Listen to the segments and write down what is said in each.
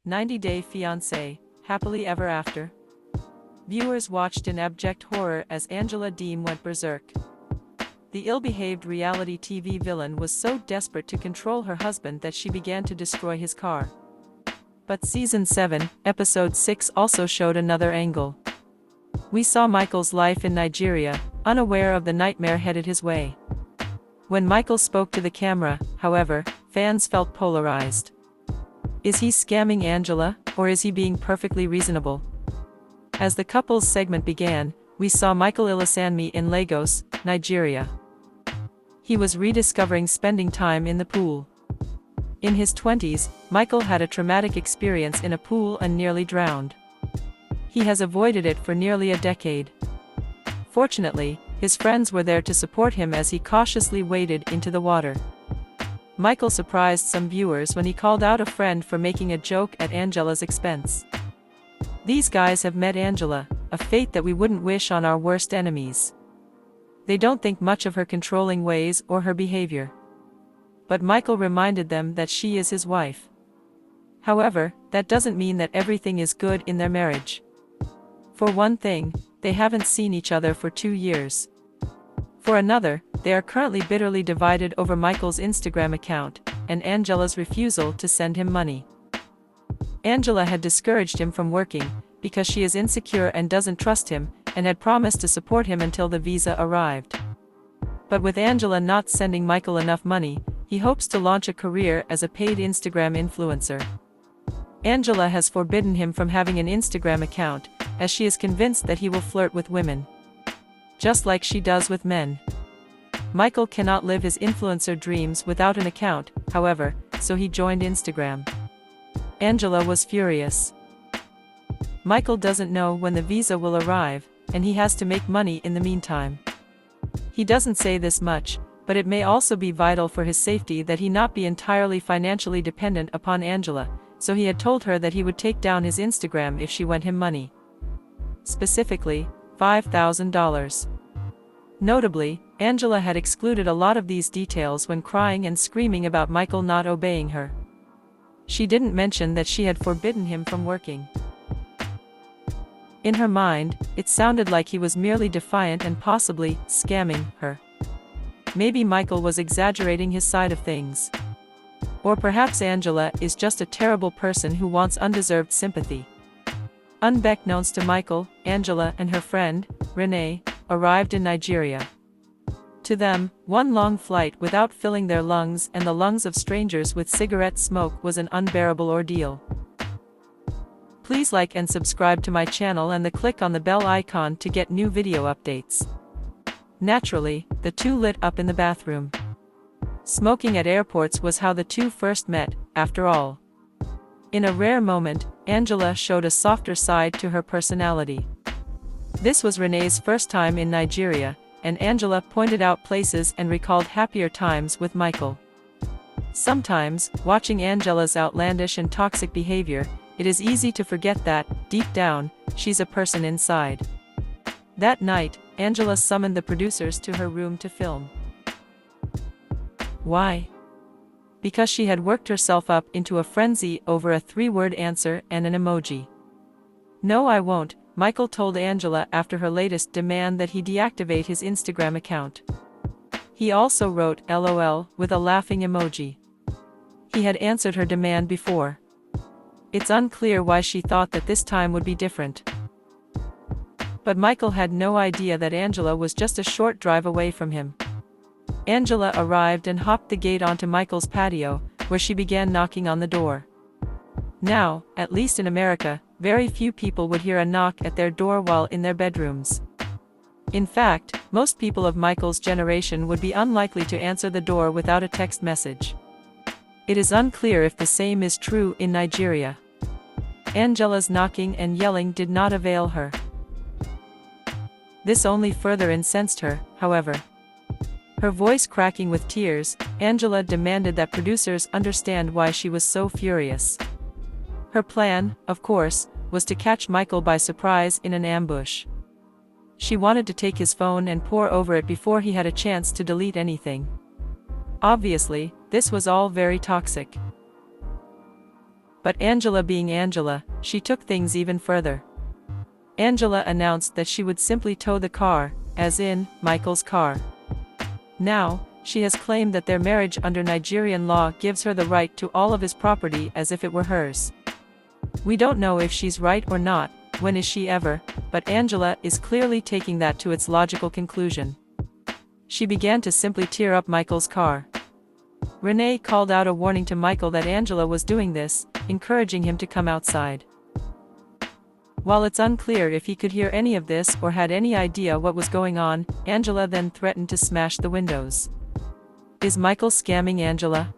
90-Day Fiance, Happily Ever After. Viewers watched in abject horror as Angela Deem went berserk. The ill-behaved reality TV villain was so desperate to control her husband that she began to destroy his car. But Season 7, Episode 6 also showed another angle. We saw Michael's life in Nigeria, unaware of the nightmare headed his way. When Michael spoke to the camera, however, fans felt polarized. Is he scamming Angela, or is he being perfectly reasonable? As the couple's segment began, we saw Michael Ilesanmi in Lagos, Nigeria. He was rediscovering spending time in the pool. In his 20s, Michael had a traumatic experience in a pool and nearly drowned. He has avoided it for nearly a decade. Fortunately, his friends were there to support him as he cautiously waded into the water. Michael surprised some viewers when he called out a friend for making a joke at Angela's expense. These guys have met Angela, a fate that we wouldn't wish on our worst enemies. They don't think much of her controlling ways or her behavior. But Michael reminded them that she is his wife. However, that doesn't mean that everything is good in their marriage. For one thing, they haven't seen each other for 2 years. For another, they are currently bitterly divided over Michael's Instagram account, and Angela's refusal to send him money. Angela had discouraged him from working, because she is insecure and doesn't trust him, and had promised to support him until the visa arrived. But with Angela not sending Michael enough money, he hopes to launch a career as a paid Instagram influencer. Angela has forbidden him from having an Instagram account, as she is convinced that he will flirt with women. Just like she does with men. Michael cannot live his influencer dreams without an account, however, so he joined Instagram. Angela was furious. Michael doesn't know when the visa will arrive, and he has to make money in the meantime. He doesn't say this much, but it may also be vital for his safety that he not be entirely financially dependent upon Angela, so he had told her that he would take down his Instagram if she lent him money. Specifically, $5,000. Notably, Angela had excluded a lot of these details when crying and screaming about Michael not obeying her. She didn't mention that she had forbidden him from working. In her mind, it sounded like he was merely defiant and possibly scamming her. Maybe Michael was exaggerating his side of things. Or perhaps Angela is just a terrible person who wants undeserved sympathy. Unbeknownst to Michael, Angela and her friend, Renee, arrived in Nigeria. To them, one long flight without filling their lungs and the lungs of strangers with cigarette smoke was an unbearable ordeal. Please like and subscribe to my channel and click on the bell icon to get new video updates. Naturally, the two lit up in the bathroom. Smoking at airports was how the two first met, after all. In a rare moment, Angela showed a softer side to her personality. This was Renee's first time in Nigeria, and Angela pointed out places and recalled happier times with Michael. Sometimes, watching Angela's outlandish and toxic behavior, it is easy to forget that, deep down, she's a person inside. That night, Angela summoned the producers to her room to film. Why? Because she had worked herself up into a frenzy over a 3-word answer and an emoji. No, I won't, Michael told Angela after her latest demand that he deactivate his Instagram account. He also wrote LOL with a laughing emoji. He had answered her demand before. It's unclear why she thought that this time would be different. But Michael had no idea that Angela was just a short drive away from him. Angela arrived and hopped the gate onto Michael's patio, where she began knocking on the door. Now, at least in America, very few people would hear a knock at their door while in their bedrooms. In fact, most people of Michael's generation would be unlikely to answer the door without a text message. It is unclear if the same is true in Nigeria. Angela's knocking and yelling did not avail her. This only further incensed her, however. Her voice cracking with tears, Angela demanded that producers understand why she was so furious. Her plan, of course, was to catch Michael by surprise in an ambush. She wanted to take his phone and pore over it before he had a chance to delete anything. Obviously, this was all very toxic. But Angela being Angela, she took things even further. Angela announced that she would simply tow the car, as in, Michael's car. Now, she has claimed that their marriage under Nigerian law gives her the right to all of his property as if it were hers. We don't know if she's right or not, when is she ever, but Angela is clearly taking that to its logical conclusion. She began to simply tear up Michael's car. Renee called out a warning to Michael that Angela was doing this, encouraging him to come outside. While it's unclear if he could hear any of this or had any idea what was going on, Angela then threatened to smash the windows. Is Michael scamming Angela?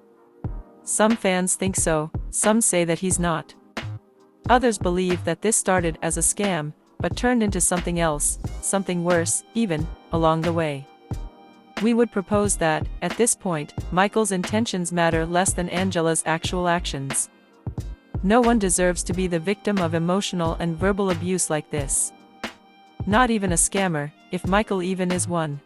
Some fans think so, some say that he's not. Others believe that this started as a scam, but turned into something else, something worse, even, along the way. We would propose that, at this point, Michael's intentions matter less than Angela's actual actions. No one deserves to be the victim of emotional and verbal abuse like this. Not even a scammer, if Michael even is one.